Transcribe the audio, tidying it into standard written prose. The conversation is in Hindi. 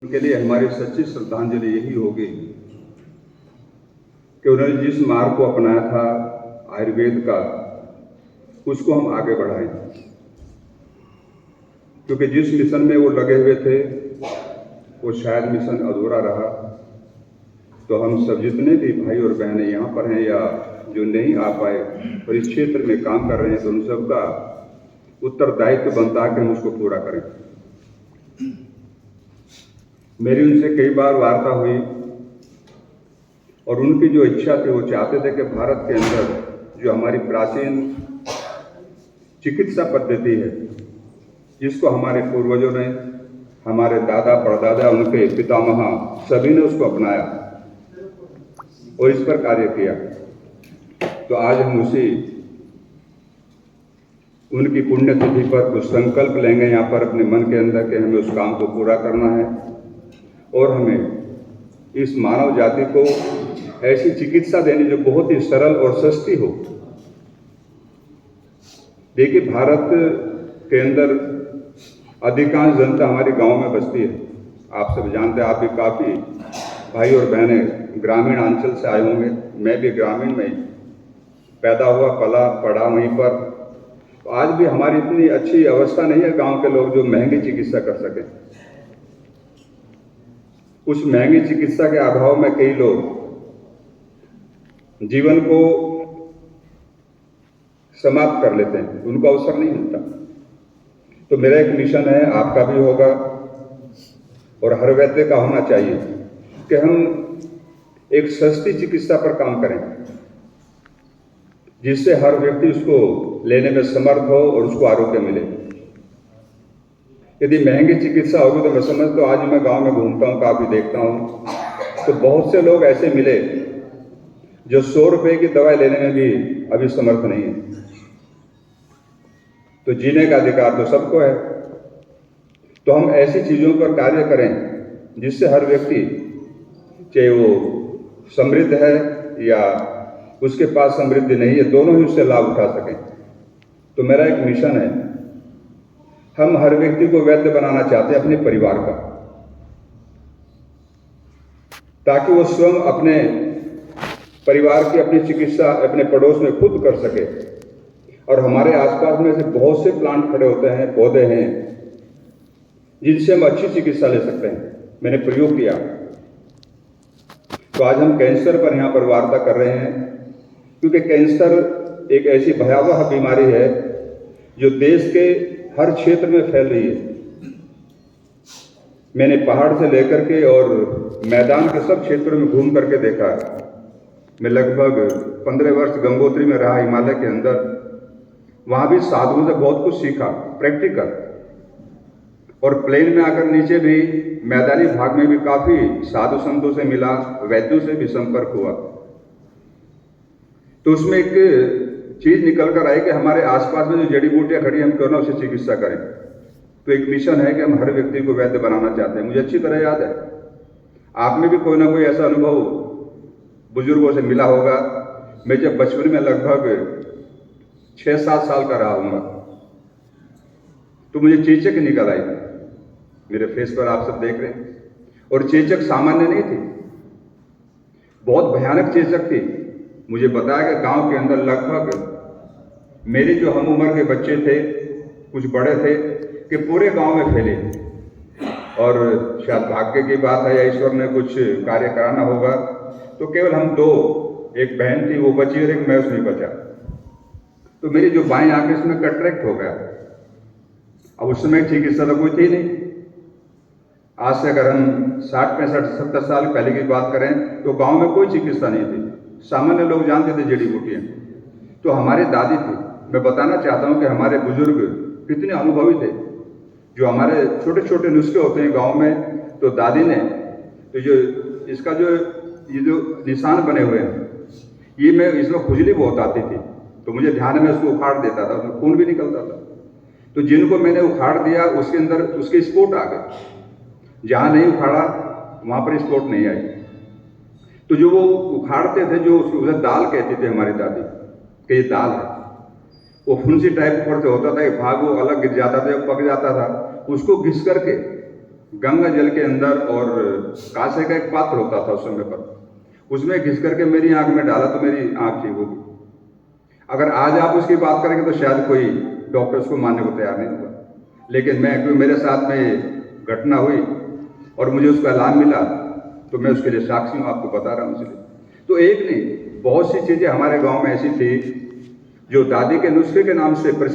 उनके लिए हमारी सच्ची श्रद्धांजलि यही होगी कि उन्होंने जिस मार्ग को अपनाया था आयुर्वेद का, उसको हम आगे बढ़ाएं, क्योंकि जिस मिशन में वो लगे हुए थे वो शायद मिशन अधूरा रहा। तो हम सब जितने भी भाई और बहनें यहाँ पर हैं या जो नहीं आ पाए और इस क्षेत्र में काम कर रहे हैं, तो उन सबका उत्तरदायित्व बनता है कि हम उसको पूरा करें। मेरी उनसे कई बार वार्ता हुई और उनकी जो इच्छा थी, वो चाहते थे कि भारत के अंदर जो हमारी प्राचीन चिकित्सा पद्धति है, जिसको हमारे पूर्वजों ने, हमारे दादा परदादा, उनके पितामह सभी ने उसको अपनाया और इस पर कार्य किया, तो आज हम उनकी पुण्यतिथि पर कुछ संकल्प लेंगे यहाँ पर अपने मन के अंदर कि हमें उस काम को पूरा करना है और हमें इस मानव जाति को ऐसी चिकित्सा देनी जो बहुत ही सरल और सस्ती हो। देखिए, भारत के अंदर अधिकांश जनता हमारे गांव में बसती है। आप सब जानते हैं, आप भी काफ़ी भाई और बहनें ग्रामीण अंचल से आए होंगे। मैं भी ग्रामीण में पैदा हुआ, पला पढ़ा वहीं पर। तो आज भी हमारी इतनी अच्छी अवस्था नहीं है गांव के लोग जो महंगी चिकित्सा कर सकें। उस महंगी चिकित्सा के अभाव में कई लोग जीवन को समाप्त कर लेते हैं, उनको अवसर नहीं मिलता। तो मेरा एक मिशन है, आपका भी होगा और हर व्यक्ति का होना चाहिए कि हम एक सस्ती चिकित्सा पर काम करें, जिससे हर व्यक्ति उसको लेने में समर्थ हो और उसको आरोग्य मिले। यदि महंगी चिकित्सा होगी तो मैं समझता हूँ, आज मैं गांव में घूमता हूँ, काफ़ी देखता हूँ, तो बहुत से लोग ऐसे मिले जो 100 रुपये की दवाई लेने में भी अभी समर्थ नहीं है। तो जीने का अधिकार तो सबको है। तो हम ऐसी चीज़ों पर कार्य करें जिससे हर व्यक्ति, चाहे वो समृद्ध है या उसके पास समृद्धि नहीं है, दोनों ही उससे लाभ उठा सकें। तो मेरा एक मिशन है, हम हर व्यक्ति को वैद्य बनाना चाहते हैं अपने परिवार का, ताकि वो स्वयं अपने परिवार की अपनी चिकित्सा अपने पड़ोस में खुद कर सके। और हमारे आसपास में से बहुत से प्लांट खड़े होते हैं, पौधे हैं, जिनसे हम अच्छी चिकित्सा ले सकते हैं। मैंने प्रयोग किया। तो आज हम कैंसर पर यहाँ पर वार्ता कर रहे हैं, क्योंकि कैंसर एक ऐसी भयावह बीमारी है जो देश के हर क्षेत्र में फैल रही है। मैंने पहाड़ से लेकर के और मैदान के सब क्षेत्रों में घूम करके देखा। मैं लगभग 15 वर्ष गंगोत्री में रहा, हिमालय के अंदर। वहाँ भी साधुओं से बहुत कुछ सीखा, प्रैक्टिकल। और प्लेन में आकर नीचे भी मैदानी भाग में भी काफ़ी साधु संतों से मिला, वैद्यों से भी संपर्क हुआ। तो उसमें एक चीज़ निकल कर आई कि हमारे आसपास में जो जड़ी बूटियाँ खड़ी, हम क्यों ना उसे चिकित्सा करें। तो एक मिशन है कि हम हर व्यक्ति को वैद्य बनाना चाहते हैं। मुझे अच्छी तरह याद है, आप में भी कोई ना कोई ऐसा अनुभव बुजुर्गों से मिला होगा। मैं जब बचपन में लगभग 6-7 साल का रहा हूँगा, तो मुझे चेचक निकल आई। मेरे फेस पर आप सब देख रहे हैं। और चेचक सामान्य नहीं थी, बहुत भयानक चेचक थी। मुझे बताया कि गांव के अंदर लगभग मेरे जो हम उम्र के बच्चे थे, कुछ बड़े थे, कि पूरे गांव में फैले। और शायद भाग्य की बात है या ईश्वर ने कुछ कार्य कराना होगा, तो केवल हम 2, एक बहन थी वो बची और एक मैं उसमें बचा। तो मेरी जो बाएं आंख इसमें कटरैक्ट हो गया। अब उस समय चिकित्सा तो कोई थी नहीं। आज से अगर हम 60, 65, 70 साल पहले की बात करें तो गांव में कोई चिकित्सा नहीं थी। सामान्य लोग जानते थे जड़ी बूटियाँ। तो हमारी दादी थी। मैं बताना चाहता हूँ कि हमारे बुजुर्ग कितने अनुभवी थे। जो हमारे छोटे छोटे नुस्खे होते हैं गांव में, तो दादी ने तो जो इसका ये जो निशान बने हुए हैं, ये मैं इसमें खुजली बहुत आती थी, तो मुझे ध्यान में उसको उखाड़ देता था, उसमें खून भी निकलता था। तो जिनको मैंने उखाड़ दिया उसके अंदर उसके स्पॉट आ गए। जहाँ नहीं उखाड़ा वहाँ पर स्पॉट नहीं आई। तो जो वो उखाड़ते थे, जो उसको उसे दाल कहती थी हमारी दादी, कि ये दाल है। वो फुंसी टाइप ऊपर से होता था, एक भाग वो अलग गिर जाता था, पक जाता था, उसको घिस करके गंगा जल के अंदर और कांसे का एक पात्र होता था उस समय पर, उसमें घिस करके मेरी आंख में डाला तो मेरी आंख ठीक होगी। अगर आज आप उसकी बात करेंगे तो शायद कोई डॉक्टर उसको मानने को तैयार नहीं होगा, लेकिन मैं, क्योंकि मेरे साथ में घटना हुई और मुझे उसका लाभ मिला, तो मैं उसके लिए साक्षी हूँ, आपको बता रहा हूँ। इसलिए तो एक नहीं, बहुत सी चीजें हमारे गांव में ऐसी थी जो दादी के नुस्खे के नाम से